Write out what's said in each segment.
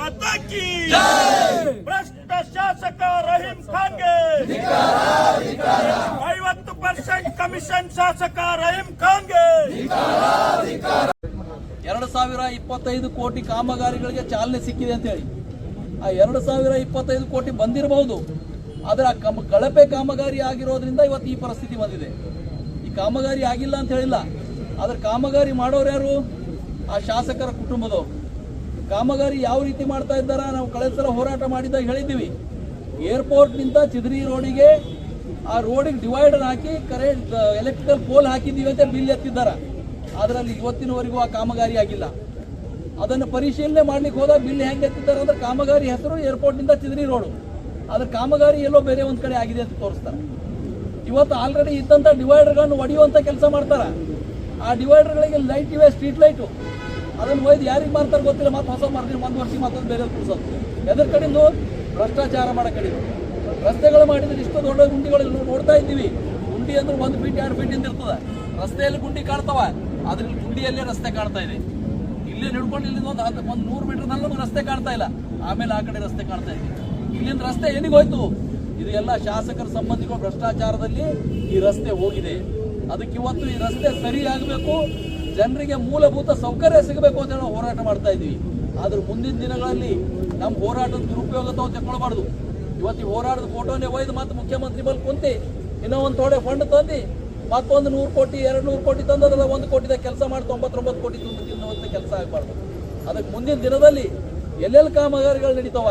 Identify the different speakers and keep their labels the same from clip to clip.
Speaker 1: माता की भ्रष्ट शासक रहीम खान्ಗೆ 50% ಕಮಿಷನ್ ಶಾಸಕ ರಹೀಂ ಖಾನ್ಗೆ
Speaker 2: 2025 ಕೋಟಿ ಕಾಮಗಾರಿಗಳಿಗೆ ಚಾಲನೆ ಸಿಕ್ಕಿದೆ ಅಂತ ಹೇಳಿ ಆ 2025 ಕೋಟಿ ಬಂದಿರಬಹುದು. ಆದರೆ ಆ ಕಳಪೆ ಕಾಮಗಾರಿ ಆಗಿರೋದ್ರಿಂದ ಇವತ್ತು ಈ ಪರಿಸ್ಥಿತಿ ಬಂದಿದೆ. ಈ ಕಾಮಗಾರಿ ಆಗಿಲ್ಲ ಅಂತ ಹೇಳಿಲ್ಲ, ಆದರೆ ಕಾಮಗಾರಿ ಮಾಡೋರು ಯಾರು? ಆ ಶಾಸಕರ ಕುಟುಂಬದವರು. ಕಾಮಗಾರಿ ಯಾವ ರೀತಿ ಮಾಡ್ತಾ ಇದ್ದಾರಾ? ನಾವು ಕಳೆದ ಸಲ ಹೋರಾಟ ಮಾಡಿದಾಗ ಹೇಳಿದ್ದೀವಿ, ಏರ್ಪೋರ್ಟ್ನಿಂದ ಚಿದ್ರಿ ರೋಡಿಗೆ ಆ ರೋಡಿಗೆ ಡಿವೈಡರ್ ಹಾಕಿ ಕರೆಂಟ್ ಎಲೆಕ್ಟ್ರಿಕಲ್ ಪೋಲ್ ಹಾಕಿದ್ದೀವಿ ಅಂತ ಬಿಲ್ ಎತ್ತಿದ್ದಾರೆ. ಅದರಲ್ಲಿ ಇವತ್ತಿನವರೆಗೂ ಆ ಕಾಮಗಾರಿ ಆಗಿಲ್ಲ. ಅದನ್ನು ಪರಿಶೀಲನೆ ಮಾಡ್ಲಿಕ್ಕೆ ಹೋದಾಗ ಬಿಲ್ ಹೆಂಗೆ ಎತ್ತಿದ್ದಾರೆ ಅಂದ್ರೆ ಕಾಮಗಾರಿ ಹೆಸರು ಏರ್ಪೋರ್ಟ್ನಿಂದ ಚಿದ್ರಿ ರೋಡು, ಅದ್ರ ಕಾಮಗಾರಿ ಎಲ್ಲೋ ಬೇರೆ ಒಂದು ಕಡೆ ಆಗಿದೆ ಅಂತ ತೋರಿಸ್ತಾರೆ. ಇವತ್ತು ಆಲ್ರೆಡಿ ಇದ್ದಂಥ ಡಿವೈಡರ್ಗಳನ್ನು ಒಡೆಯುವಂಥ ಕೆಲಸ ಮಾಡ್ತಾರೆ. ಆ ಡಿವೈಡರ್ಗಳಿಗೆ ಲೈಟ್ ಇವೆ, ಸ್ಟ್ರೀಟ್ ಲೈಟು, ಅದನ್ನು ಒಯ್ದು ಯಾರಿಗೆ ಮಾಡ್ತಾರೆ ಗೊತ್ತಿಲ್ಲ. ಮತ್ತೆ ಹೊಸ ಮಾರ್ತೀನಿ ಒಂದು ವರ್ಷ ಮತ್ತೊಂದು ಬೇರೆ ಕೂರಿಸೋದು. ಎದ್ರ ಕಡೆಯಿಂದ ಭ್ರಷ್ಟಾಚಾರ ಮಾಡೋ ಕಡೆ ರಸ್ತೆಗಳು ಮಾಡಿದ್ರೆ ಇಷ್ಟು ದೊಡ್ಡ ಗುಂಡಿಗಳು ನೋಡ್ತಾ ಇದ್ದೀವಿ. ಗುಂಡಿ ಅಂದ್ರೆ 1 ಫೀಟ್ 2 ಫೀಟಿಂದ ಇರ್ತದೆ. ರಸ್ತೆಯಲ್ಲಿ ಗುಂಡಿ ಕಾಣ್ತಾವ, ಅದ್ರಲ್ಲಿ ಗುಂಡಿಯಲ್ಲೇ ರಸ್ತೆ ಕಾಣ್ತಾ ಇದೆ. ಇಲ್ಲಿ ಹಿಡ್ಕೊಂಡು ಇಲ್ಲಿಂದ ಒಂದು 100 ಮೀಟರ್ನಲ್ಲಿ ನಮಗೆ ರಸ್ತೆ ಕಾಣ್ತಾ ಇಲ್ಲ. ಆಮೇಲೆ ಆ ಕಡೆ ರಸ್ತೆ ಕಾಣ್ತಾ ಇದೆ. ಇಲ್ಲಿಂದ ರಸ್ತೆ ಏನಿಗೆ ಹೋಯ್ತು? ಇದು ಎಲ್ಲ ಶಾಸಕರ ಸಂಬಂಧಿಗಳು ಭ್ರಷ್ಟಾಚಾರದಲ್ಲಿ ಈ ರಸ್ತೆ ಹೋಗಿದೆ. ಅದಕ್ಕೆ ಇವತ್ತು ಈ ರಸ್ತೆ ಸರಿ ಆಗಬೇಕು, ಜನರಿಗೆ ಮೂಲಭೂತ ಸೌಕರ್ಯ ಸಿಗಬೇಕು ಅಂತ ಹೇಳಿ ಹೋರಾಟ ಮಾಡ್ತಾ ಇದ್ದೀವಿ. ಆದ್ರೆ ಮುಂದಿನ ದಿನಗಳಲ್ಲಿ ನಮ್ಮ ಹೋರಾಟದ ದುರುಪಯೋಗ ತಾವು ತಗೊಳ್ಬಾರ್ದು. ಇವತ್ತು ಈ ಹೋರಾಟದ ಫೋಟೋನೇ ಒಯ್ದು ಮತ್ತೆ ಮುಖ್ಯಮಂತ್ರಿ ಬಲ್ ಕುಂತಿ ಇನ್ನೂ ಒಂದು ಥೋಡೆ ಫಂಡ್ ತಂದು ಮತ್ತೊಂದು 100 ಕೋಟಿ 200 ಕೋಟಿ ತಂದದ್ರಲ್ಲ 1 ಕೋಟಿದ ಕೆಲಸ ಮಾಡಿ 99 ಕೋಟಿ ತಿನ್ನುವಂಥ ಕೆಲಸ ಆಗಬಾರ್ದು. ಅದಕ್ಕೆ ಮುಂದಿನ ದಿನದಲ್ಲಿ ಎಲ್ಲೆಲ್ಲಿ ಕಾಮಗಾರಿಗಳು ನಡೀತಾವ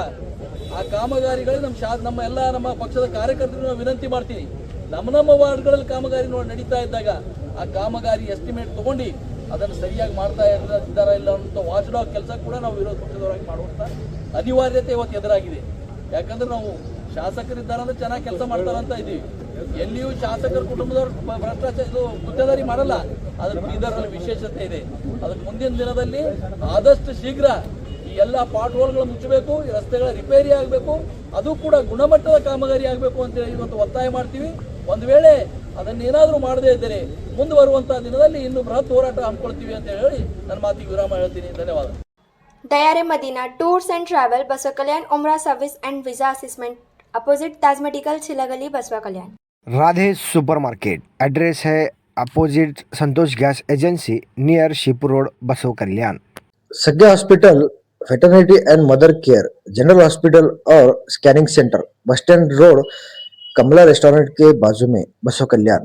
Speaker 2: ಆ ಕಾಮಗಾರಿಗಳಿಗೆ ನಮ್ಮ ನಮ್ಮ ಪಕ್ಷದ ಕಾರ್ಯಕರ್ತರು ನಾವು ವಿನಂತಿ ಮಾಡ್ತೀವಿ, ನಮ್ಮ ವಾರ್ಡ್ಗಳಲ್ಲಿ ಕಾಮಗಾರಿ ನಡೀತಾ ಇದ್ದಾಗ ಆ ಕಾಮಗಾರಿ ಎಸ್ಟಿಮೇಟ್ ತಗೊಂಡು ಅದನ್ನು ಸರಿಯಾಗಿ ಮಾಡ್ತಾ ಇದ್ದಾರಾ ಇಲ್ಲ ಅಂತ ವಾಚ್ಡಾಗ್ ಕೆಲಸ ಕೂಡ ನಾವು ವಿರೋಧ ಪಕ್ಷದವರಾಗಿ ಮಾಡುವಂಥ ಅನಿವಾರ್ಯತೆ ಇವತ್ತು ಎದುರಾಗಿದೆ. ಯಾಕಂದ್ರೆ ನಾವು ಶಾಸಕರಿದ್ದಾರೆ ಅಂದ್ರೆ ಚೆನ್ನಾಗಿ ಕೆಲಸ ಮಾಡ್ತಾರಂತ ಇದ್ದೀವಿ. ಎಲ್ಲಿಯೂ ಶಾಸಕರ ಕುಟುಂಬದವರು ಭ್ರಷ್ಟಾಚಾರ ಗುತ್ತೇದಾರಿ ಮಾಡಲ್ಲ. ಅದ್ರ ಬೀದರ್ನಲ್ಲಿ ವಿಶೇಷತೆ ಇದೆ. ಅದಕ್ಕೆ ಮುಂದಿನ ದಿನದಲ್ಲಿ ಆದಷ್ಟು ಶೀಘ್ರ ಈ ಎಲ್ಲ ಪಾಟ್ ಹೋಲ್ಗಳು ಮುಚ್ಚಬೇಕು, ಈ ರಸ್ತೆಗಳ ರಿಪೇರಿ ಆಗಬೇಕು, ಅದು ಕೂಡ ಗುಣಮಟ್ಟದ ಕಾಮಗಾರಿ ಆಗಬೇಕು ಅಂತೇಳಿ ಇವತ್ತು ಒತ್ತಾಯ ಮಾಡ್ತೀವಿ. ಒಂದು ವೇಳೆ ಅದನ್ನೇನಾದರೂ ಮಾಡದೇ ಇದ್ದರೆ ಮುಂದುವರುವಂತಹ ದಿನದಲ್ಲಿ ಇನ್ನು ಬೃಹತ್ ಹೋರಾಟ ಹಮ್ಮಿಕೊಳ್ತೀವಿ ಅಂತ ಹೇಳಿ ನನ್ನ ಮಾತಿಗೆ ವಿರಾಮ ಹೇಳ್ತೀನಿ. ಧನ್ಯವಾದ.
Speaker 3: Dayare Madina Tours and Travel Baswa Kalyan Umrah Service and Visa Assessment Opposite Taj Medical Chilagali Baswa Kalyan.
Speaker 4: Radhe supermarket address है opposite Santosh gas agency near ship road Basava Kalyan.
Speaker 5: सज्ञा hospital veterinary and mother care general hospital और scanning centre bus stand road Kamala restaurant के बाजू में बसव कल्याण.